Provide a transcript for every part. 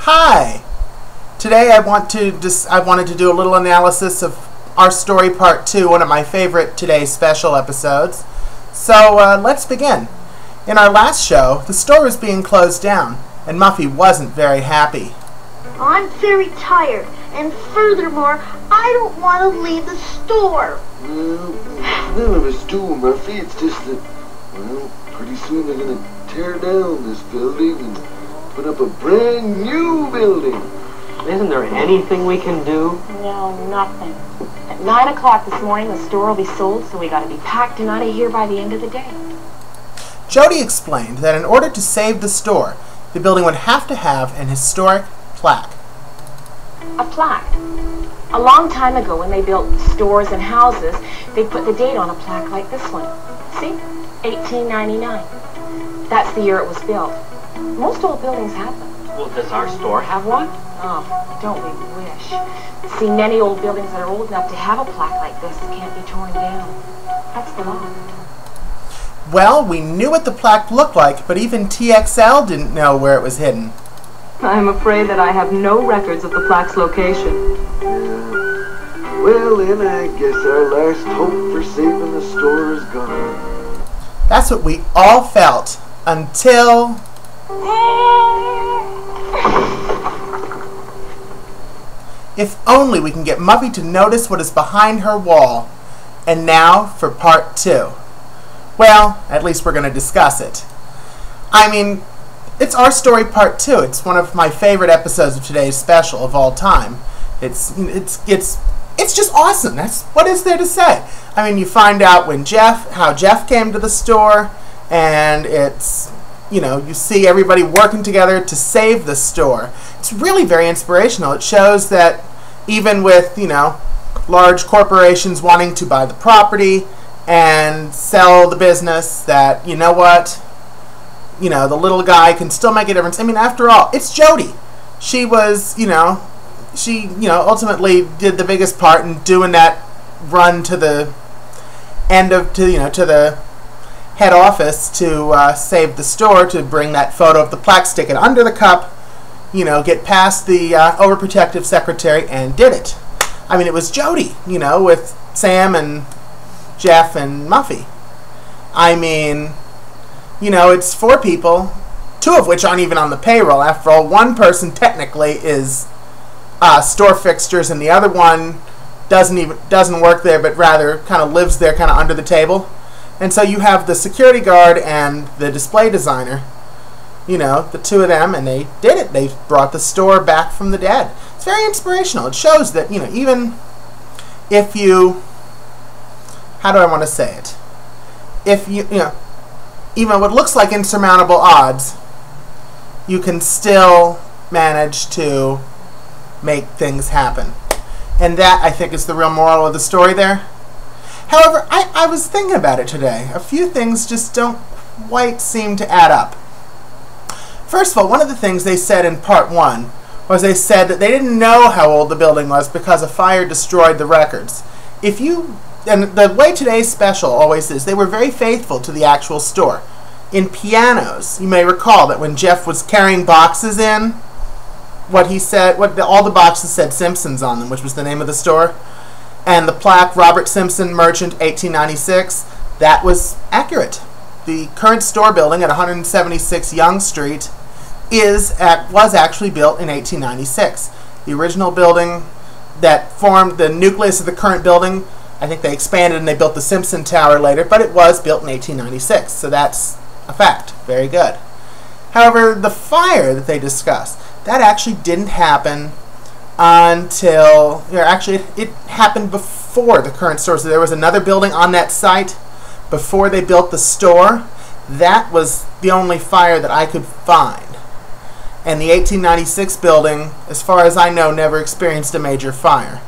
Hi! Today I wanted to do a little analysis of Our Story Part 2, one of my favorite Today's Special episodes. So let's begin. In our last show, the store was being closed down, and Muffy wasn't very happy. I'm very tired, and furthermore, I don't want to leave the store. Well, none of us do, Muffy. It's just that, well, pretty soon they're going to tear down this building and put up a brand new building. Isn't there anything we can do? No, nothing. At 9 o'clock this morning, the store will be sold, so we got to be packed and out of here by the end of the day. Jody explained that in order to save the store, the building would have to have an historic plaque. A plaque. A long time ago, when they built stores and houses, they put the date on a plaque like this one. See? 1899. That's the year it was built. Most old buildings have them. Well, does our store have one? Oh, don't we wish. See, many old buildings that are old enough to have a plaque like this can't be torn down. That's the law. Well, we knew what the plaque looked like, but even TXL didn't know where it was hidden. I'm afraid that I have no records of the plaque's location. Yeah. Well, then I guess our last hope for saving the store is gone. That's what we all felt until... If only we can get Muffy to notice what is behind her wall. And now for part 2. Well, at least we're going to discuss it. I mean, it's Our Story Part 2. It's one of my favorite episodes of Today's Special of all time. It's just awesome. That's what is there to say. I mean, you find out how Jeff came to the store, and it's, you see everybody working together to save the store. It's really very inspirational. It shows that even with, large corporations wanting to buy the property and sell the business, that, the little guy can still make a difference. I mean, after all, it's Jody. She was, she ultimately did the biggest part in doing that run to the end of, to the head office to save the store, to bring that photo of the plaque, stick it under the cup, get past the overprotective secretary, and did it. I mean, it was Jody, with Sam and Jeff and Muffy. I mean, it's 4 people, 2 of which aren't even on the payroll. After all, one person technically is store fixtures, and the other one doesn't work there, but rather kind of lives there, kind of under the table. And so you have the security guard and the display designer, the 2 of them, and they did it. They brought the store back from the dead. It's very inspirational. It shows that, even if you, how do I want to say it? If even what looks like insurmountable odds, you can still manage to make things happen. And that, I think, is the real moral of the story there. However, I was thinking about it today. A few things just don't quite seem to add up. First of all, one of the things they said in part 1 was they said that they didn't know how old the building was because a fire destroyed the records. And the way Today's Special always is, they were very faithful to the actual store. In Pianos, you may recall that when Jeff was carrying boxes in, what he said, all the boxes said Simpsons on them, which was the name of the store. And the plaque, Robert Simpson, Merchant, 1896, that was accurate. The current store building at 176 Young Street was actually built in 1896. The original building that formed the nucleus of the current building, I think they expanded and they built the Simpson Tower later, but it was built in 1896, so that's a fact. Very good. However, the fire that they discussed, that actually didn't happen until, it happened before the current store. So there was another building on that site before they built the store. That was the only fire that I could find. And the 1896 building, as far as I know, never experienced a major fire.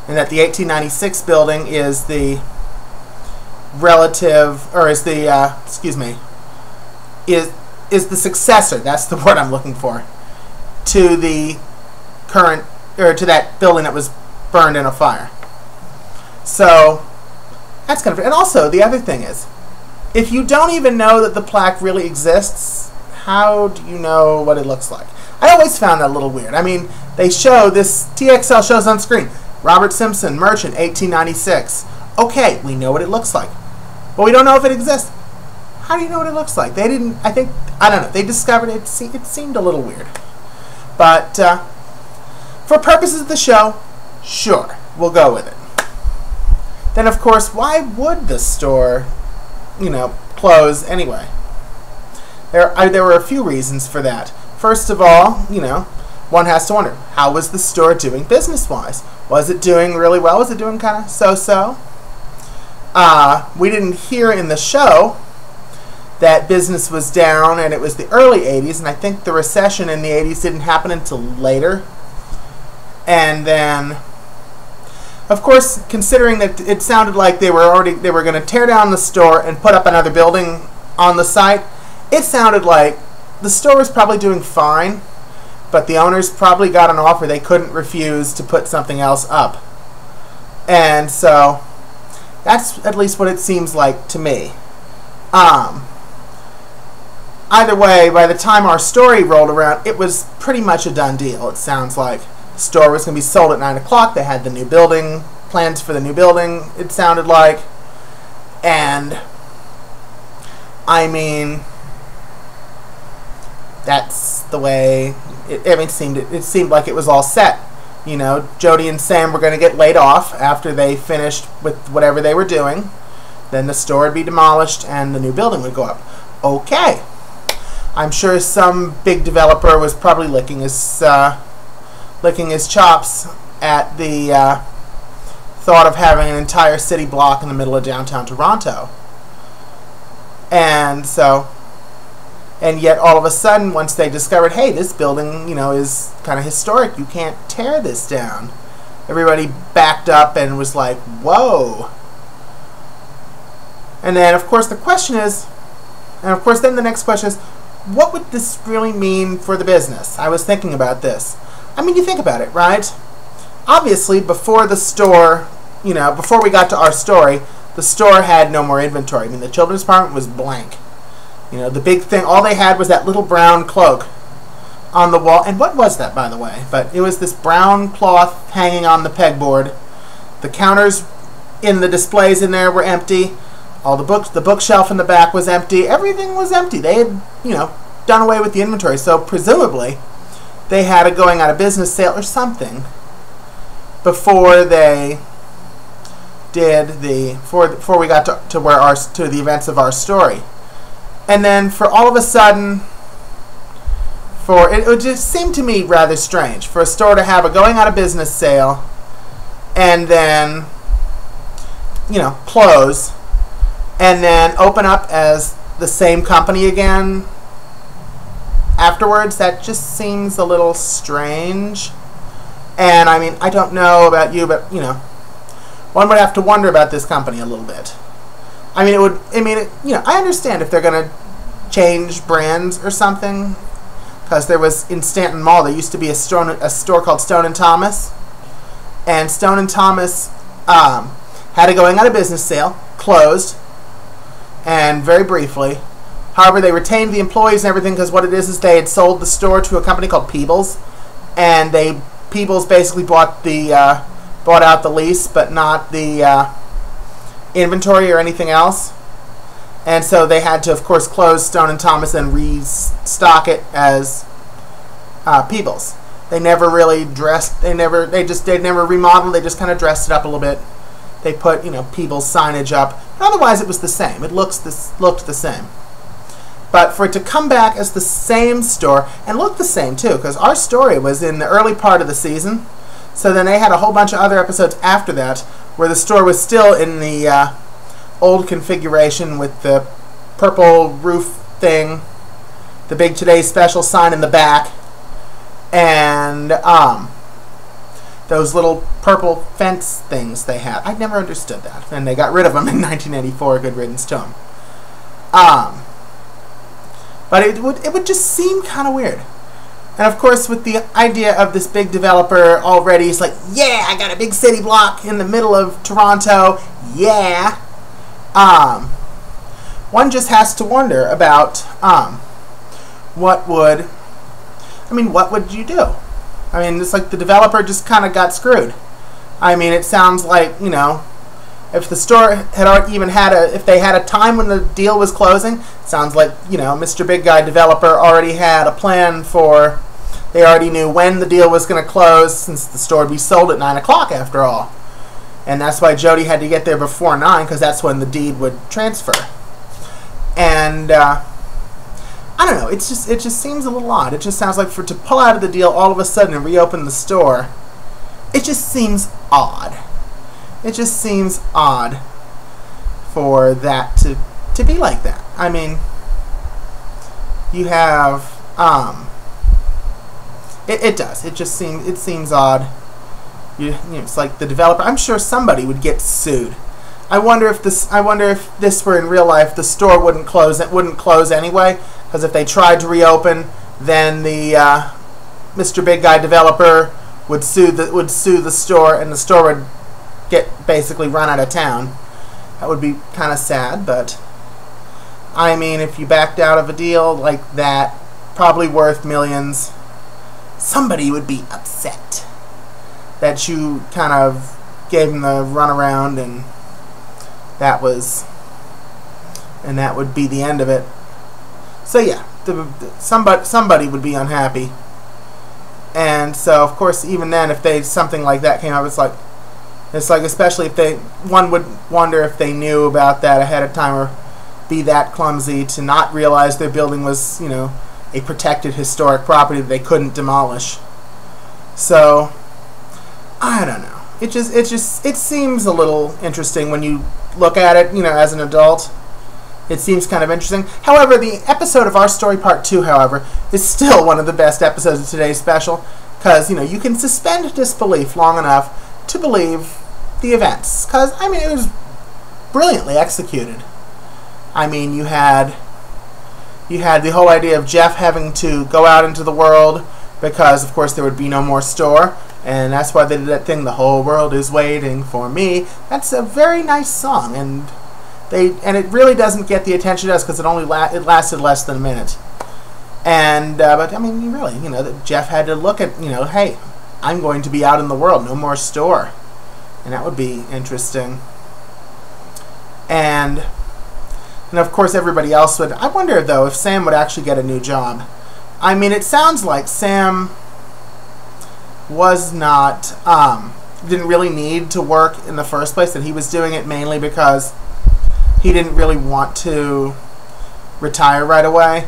And that the 1896 building is the is the successor, that's the word I'm looking for, to the current, or to that building that was burned in a fire. So that's kind of, and also the other thing is, if you don't even know that the plaque really exists, how do you know what it looks like? I always found that a little weird. I mean, they show this, TXL shows on screen, Robert Simpson, merchant, 1896. Okay, we know what it looks like, but we don't know if it exists. How do you know what it looks like? They didn't, I don't know, they discovered it, it seemed a little weird. But for purposes of the show, sure, we'll go with it. Then, of course, why would the store, close anyway? There were a few reasons for that. First of all, one has to wonder, how was the store doing business-wise? Was it doing really well? Was it doing kind of so-so? We didn't hear in the show that business was down, and it was the early 80s, and I think the recession in the 80s didn't happen until later. And then, of course, considering that it sounded like they were going to tear down the store and put up another building on the site, it sounded like the store was probably doing fine, but the owners probably got an offer they couldn't refuse to put something else up. And so that's at least what it seems like to me. Either way, by the time our story rolled around, it was pretty much a done deal, it sounds like. The store was going to be sold at 9 o'clock. They had the new building, plans for the new building, it sounded like. And, I mean, that's the way, it seemed like it was all set. Jody and Sam were going to get laid off after they finished with whatever they were doing. Then the store would be demolished and the new building would go up. Okay. I'm sure some big developer was probably licking his chops at the thought of having an entire city block in the middle of downtown Toronto. And yet all of a sudden, once they discovered, hey, this building, is kind of historic, you can't tear this down, everybody backed up and was like, whoa. And then, of course, the next question is, what would this really mean for the business? I was thinking about this. I mean, you think about it, right? Obviously, before the store, before we got to our story, the store had no more inventory. I mean, the children's department was blank. The big thing, all they had was that little brown cloak on the wall. And what was that, by the way? But it was this brown cloth hanging on the pegboard. The counters in the displays in there were empty. All the books, the bookshelf in the back was empty. Everything was empty. They had, done away with the inventory. So presumably, they had a going out of business sale or something before they did before we got to the events of our story. And then for all of a sudden, it would just seem to me rather strange for a store to have a going out of business sale and then, close and then open up as the same company again afterwards. That just seems a little strange. And I mean, I don't know about you, but one would have to wonder about this company a little bit. I mean, I understand if they're going to change brands or something, because there was in Stanton Mall, there used to be a store called Stone & Thomas, and Stone & Thomas had a going out of business sale, closed, and very briefly. However, they retained the employees and everything, because what it is they had sold the store to a company called Peebles, and Peebles basically bought out the lease, but not the inventory or anything else. And so they had to, of course, close Stone & Thomas and restock it as Peebles. They never really dressed, they never remodeled, they just kind of dressed it up a little bit. They put, Peebles signage up. Otherwise, it was the same. It looked the same. But for it to come back as the same store, and look the same too, because our story was in the early part of the season, so then they had a whole bunch of other episodes after that where the store was still in the old configuration with the purple roof thing, the big Today's Special sign in the back, and those little purple fence things they had. I never understood that, and they got rid of them in 1984. Good riddance to them. But it would just seem kind of weird. And of course, with the idea of this big developer already, it's like, yeah, I got a big city block in the middle of Toronto. Yeah. One just has to wonder about what would you do? I mean, it's like the developer just kind of got screwed. I mean, it sounds like, you know, if the store had even if they had a time when the deal was closing, it sounds like, you know, Mr. Big Guy developer already had a plan for, they already knew when the deal was going to close, since the store would be sold at 9 o'clock after all. And that's why Jody had to get there before 9, because that's when the deed would transfer. And, I don't know, it just seems a little odd. It just sounds like to pull out of the deal all of a sudden and reopen the store, it just seems odd. It just seems odd for that to be like that. I mean, you have, it does. It seems odd. You know, it's like the developer, I'm sure somebody would get sued. I wonder if this were in real life, the store wouldn't close anyway, because if they tried to reopen, then the Mr. Big Guy developer would sue the store, and the store would get basically run out of town. That would be kind of sad, but I mean, if you backed out of a deal like that, probably worth millions, somebody would be upset that you kind of gave them the runaround, and that would be the end of it. So yeah, somebody would be unhappy. And so, of course, even then, if something like that came up, it's like especially if one would wonder if they knew about that ahead of time, or be that clumsy to not realize their building was, you know, a protected historic property that they couldn't demolish. So I don't know. It seems a little interesting when you look at it, you know, as an adult. It seems kind of interesting. However, the episode of Our Story Part 2, however, is still one of the best episodes of today's special, because, you know, you can suspend disbelief long enough to believe the events. Because, I mean, it was brilliantly executed. I mean, you had the whole idea of Jeff having to go out into the world because, of course, there would be no more store. And that's why they did that thing, "The whole world is waiting for me." That's a very nice song, and it really doesn't get the attention it does, because it lasted less than a minute. And but I mean, really, you know, that Jeff had to look at, you know, hey, I'm going to be out in the world, no more store, and that would be interesting. And of course, everybody else would. I wonder though if Sam would actually get a new job. I mean, it sounds like Sam was not, didn't really need to work in the first place, and he was doing it mainly because he didn't really want to retire right away,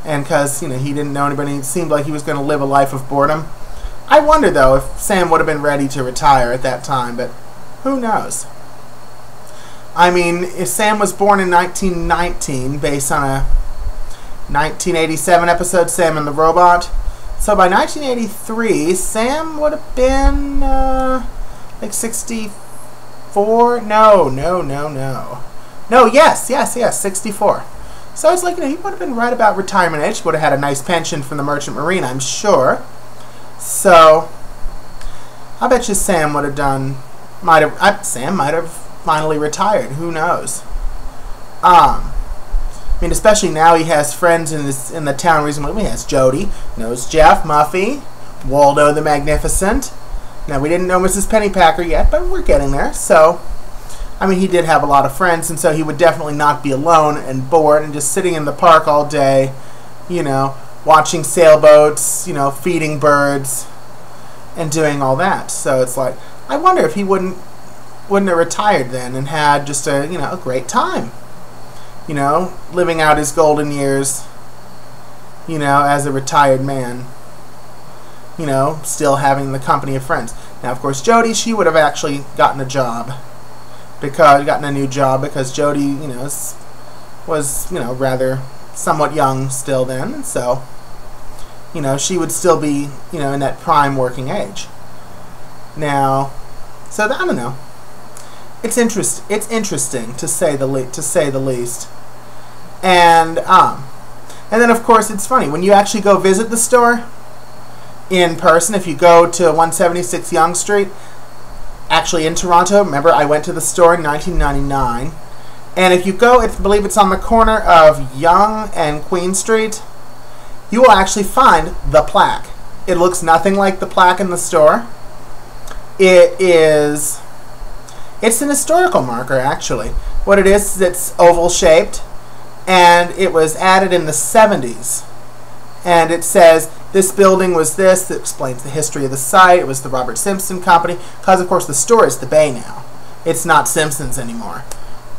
and because, you know, he didn't know anybody. It seemed like he was going to live a life of boredom. I wonder though if Sam would have been ready to retire at that time, but who knows? I mean, if Sam was born in 1919 based on a 1987 episode, Sam and the Robot, so by 1983, Sam would have been like 64. No, yes, 64. So it's like, you know, he would have been right about retirement age. Would have had a nice pension from the Merchant Marine, I'm sure. So I bet you Sam would have Sam might have finally retired. Who knows? I mean, especially now he has friends in the town reasonably. He has Jody, knows Jeff, Muffy, Waldo the Magnificent. Now, we didn't know Mrs. Pennypacker yet, but we're getting there. So, I mean, he did have a lot of friends, and so he would definitely not be alone and bored and just sitting in the park all day, you know, watching sailboats, you know, feeding birds, and doing all that. So it's like, I wonder if he wouldn't have retired then and had just a, you know, a great time. You know, living out his golden years, you know, as a retired man. You know, still having the company of friends. Now, of course, Jody, she would have actually gotten a new job because Jody, you know, was, you know, rather somewhat young still then, and so, you know, she would still be, you know, in that prime working age. Now, so I don't know. It's interesting to say the least. And then of course it's funny when you actually go visit the store in person. If you go to 176 Yonge Street, actually in Toronto, remember I went to the store in 1999, and if you go, I believe it's on the corner of Yonge and Queen Street. you will actually find the plaque. It looks nothing like the plaque in the store. It's an historical marker, actually. What it is, it's oval shaped, and it was added in the 70s. And it says, this building was this. It explains the history of the site. It was the Robert Simpson Company, because of course the store is the Bay now. It's not Simpson's anymore.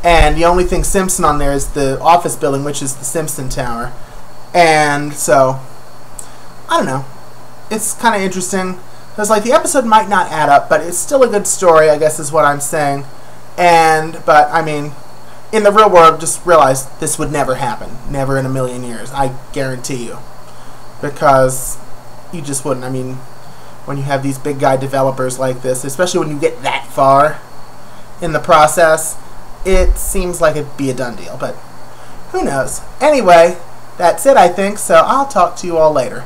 And the only thing Simpson on there is the office building, which is the Simpson Tower. And so, I don't know. It's kind of interesting. Because like the episode might not add up, but it's still a good story, I guess is what I'm saying. But I mean, in the real world, just realize this would never happen. Never in a million years. I guarantee you. Because you just wouldn't. I mean, when you have these big guy developers like this, especially when you get that far in the process, it seems like it'd be a done deal. But who knows? Anyway, that's it, I think. So I'll talk to you all later.